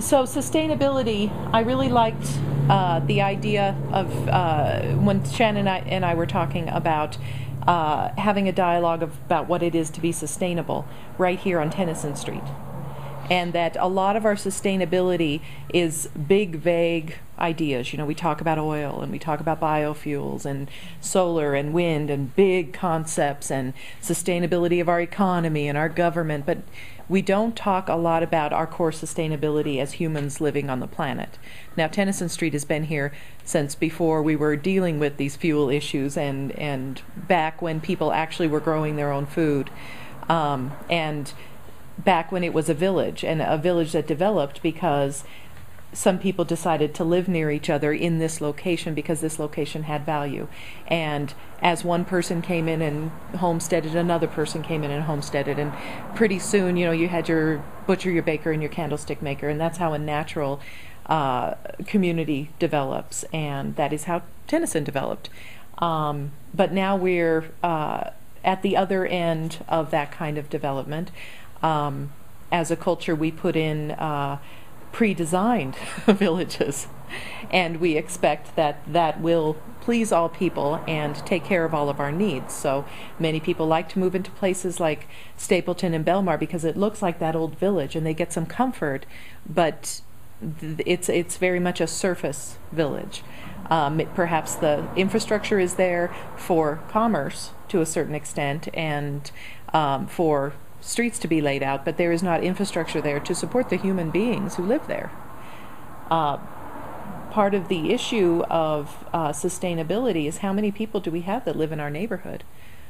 So sustainability, I really liked the idea of when Shannon and I were talking about having a dialogue about what it is to be sustainable right here on Tennyson Street. And that a lot of our sustainability is big, vague ideas. You know, we talk about oil and we talk about biofuels and solar and wind and big concepts and sustainability of our economy and our government, but we don't talk a lot about our core sustainability as humans living on the planet. Now, Tennyson Street has been here since before we were dealing with these fuel issues and back when people actually were growing their own food. And back when it was a village, and a village that developed because some people decided to live near each other in this location because this location had value. And as one person came in and homesteaded, another person came in and homesteaded, and pretty soon, you know, you had your butcher, your baker, and your candlestick maker, and that's how a natural community develops, and that is how Tennyson developed. But now we're at the other end of that kind of development. As a culture, we put in pre-designed villages, and we expect that that will please all people and take care of all of our needs. So many people like to move into places like Stapleton and Belmar because it looks like that old village and they get some comfort, but it's very much a surface village. Perhaps the infrastructure is there for commerce to a certain extent and for streets to be laid out, but there is not infrastructure there to support the human beings who live there. Part of the issue of sustainability is how many people do we have that live in our neighborhood?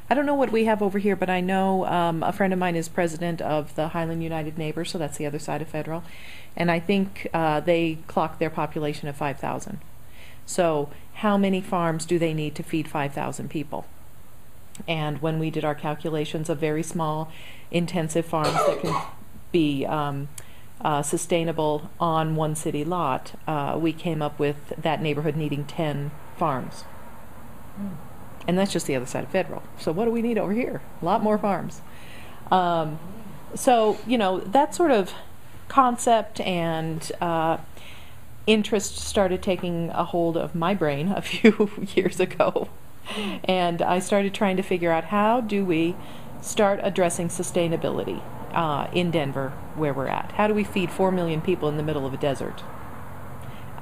I don't know what we have over here, but I know a friend of mine is president of the Highland United Neighbors, so that's the other side of Federal, and I think they clock their population at 5,000. So how many farms do they need to feed 5,000 people? And when we did our calculations of very small intensive farms that can be sustainable on one city lot, we came up with that neighborhood needing 10 farms. And that's just the other side of Federal. So what do we need over here? A lot more farms. So, you know, that sort of concept and interest started taking a hold of my brain a few years ago. And I started trying to figure out how do we start addressing sustainability in Denver where we're at. How do we feed 4 million people in the middle of a desert?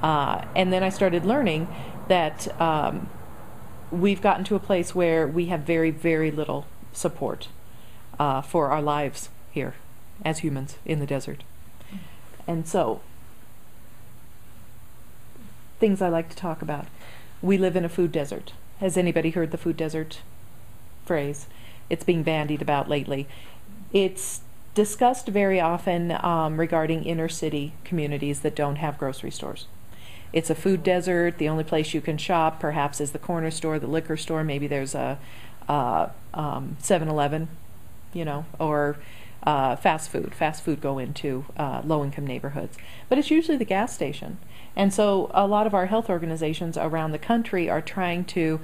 And then I started learning that we've gotten to a place where we have very, very little support for our lives here as humans in the desert. And so, things I like to talk about. We live in a food desert. Has anybody heard the food desert phrase? It's being bandied about lately. It's discussed very often regarding inner city communities that don't have grocery stores. It's a food desert. The only place you can shop perhaps is the corner store, the liquor store. Maybe there's a 7-Eleven, you know, or fast food. Fast food go into low-income neighborhoods. But it's usually the gas station. And so a lot of our health organizations around the country are trying to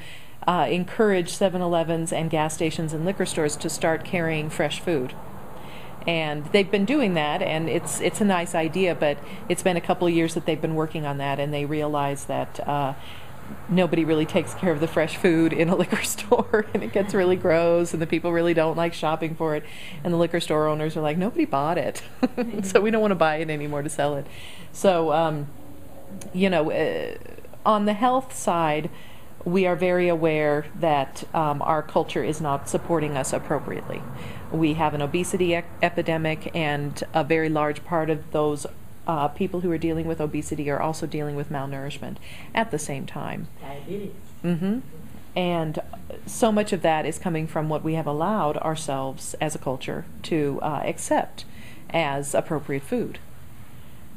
encourage 7-Elevens and gas stations and liquor stores to start carrying fresh food. And they've been doing that, and it's a nice idea, but it's been a couple of years that they've been working on that, and they realize that nobody really takes care of the fresh food in a liquor store, and it gets really gross, and the people really don't like shopping for it, and the liquor store owners are like, nobody bought it, so we don't want to buy it anymore to sell it. So, you know, on the health side, we are very aware that our culture is not supporting us appropriately. We have an obesity epidemic, and a very large part of those people who are dealing with obesity are also dealing with malnourishment at the same time. Diabetes. Mm-hmm. And so much of that is coming from what we have allowed ourselves as a culture to accept as appropriate food.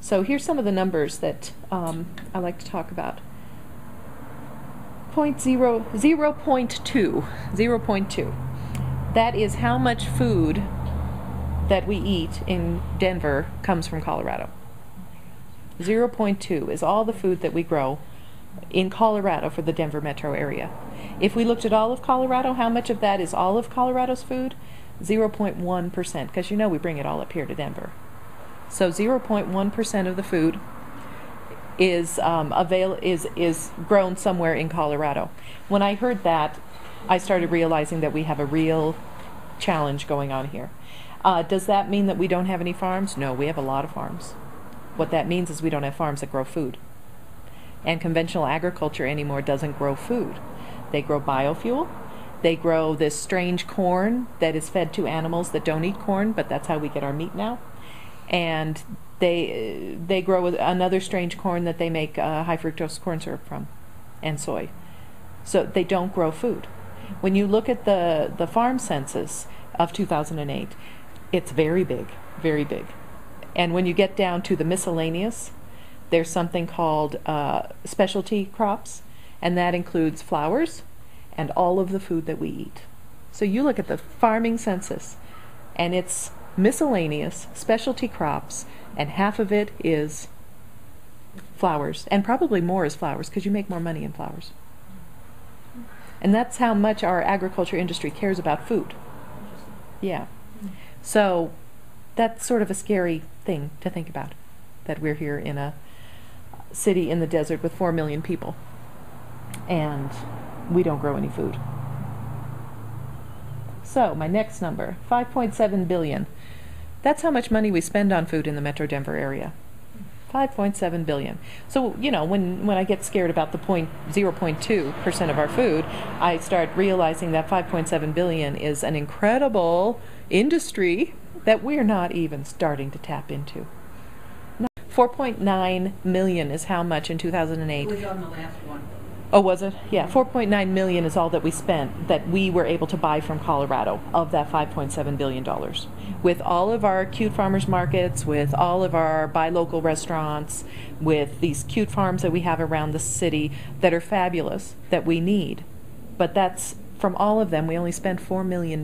So here's some of the numbers that I like to talk about. 0.2. That is how much food that we eat in Denver comes from Colorado. 0.2 is all the food that we grow in Colorado for the Denver metro area. If we looked at all of Colorado, how much of that is all of Colorado's food? 0.1%, because you know we bring it all up here to Denver. So 0.1% of the food is is grown somewhere in Colorado. When I heard that, I started realizing that we have a real challenge going on here. Does that mean that we don't have any farms? No, we have a lot of farms. What that means is we don't have farms that grow food. And conventional agriculture anymore doesn't grow food. They grow biofuel. They grow this strange corn that is fed to animals that don't eat corn, but that's how we get our meat now. And they grow another strange corn that they make high fructose corn syrup from, and soy. So they don't grow food. When you look at the farm census of 2008, it's very big, very big. And when you get down to the miscellaneous, there's something called specialty crops, and that includes flowers and all of the food that we eat. So you look at the farming census, and it's miscellaneous, specialty crops, and half of it is flowers, and probably more is flowers, because you make more money in flowers. And that's how much our agriculture industry cares about food. Yeah. So that's sort of a scary thing to think about, that we're here in a city in the desert with 4 million people, and we don't grow any food. So my next number, 5.7 billion. That's how much money we spend on food in the Metro Denver area. 5.7 billion. So, you know, when I get scared about the 0.2% of our food, I start realizing that 5.7 billion is an incredible industry that we're not even starting to tap into. 4.9 million is how much in 2008. It was on the last one. Oh, was it? Yeah, 4.9 million is all that we spent, that we were able to buy from Colorado of that $5.7 billion. With all of our cute farmers markets, with all of our buy local restaurants, with these cute farms that we have around the city that are fabulous, that we need. But that's, from all of them, we only spent $4 million.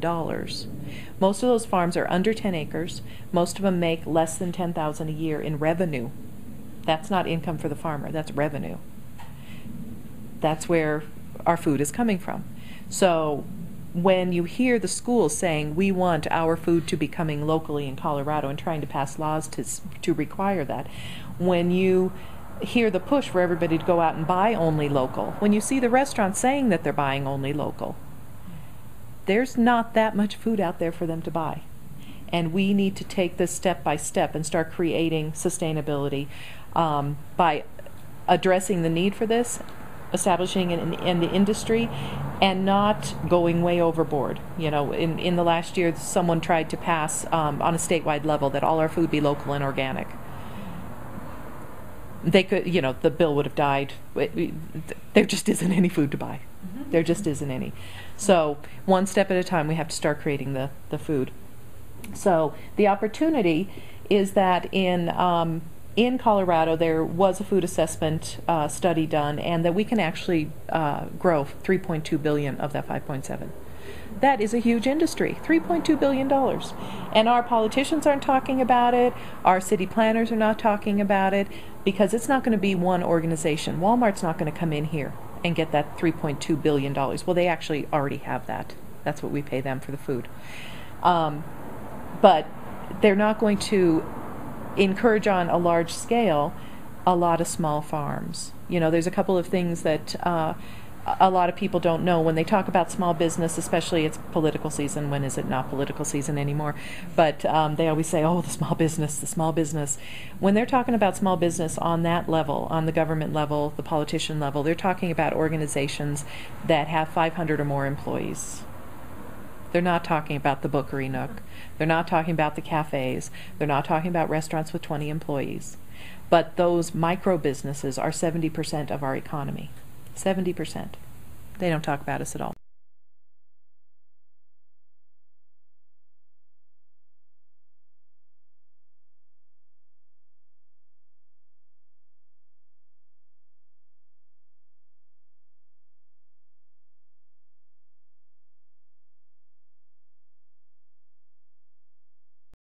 Most of those farms are under 10 acres. Most of them make less than $10,000 a year in revenue. That's not income for the farmer, that's revenue. That's where our food is coming from. So when you hear the schools saying we want our food to be coming locally in Colorado and trying to pass laws to require that, when you hear the push for everybody to go out and buy only local, when you see the restaurants saying that they're buying only local, there's not that much food out there for them to buy. And we need to take this step by step and start creating sustainability by addressing the need for this, establishing in the industry, and not going way overboard. You know, in the last year, someone tried to pass on a statewide level that all our food be local and organic. They could, you know, the bill would have died. There just isn't any food to buy. There just isn't any. So one step at a time, we have to start creating the food. So the opportunity is that in Colorado, there was a food assessment study done, and that we can actually grow 3.2 billion of that 5.7. That is a huge industry, $3.2 billion. And our politicians aren't talking about it, our city planners are not talking about it, because it's not going to be one organization. Walmart's not going to come in here and get that $3.2 billion. Well, they actually already have that. That's what we pay them for the food. But they're not going to encourage on a large scale a lot of small farms. You know, there's a couple of things that a lot of people don't know when they talk about small business, especially it's political season. When is it not political season anymore? But they always say, oh, the small business, the small business. When they're talking about small business on that level, on the government level, the politician level, they're talking about organizations that have 500 or more employees. They're not talking about the Bookery Nook. They're not talking about the cafes. They're not talking about restaurants with 20 employees. But those micro businesses are 70% of our economy. 70%. They don't talk about us at all.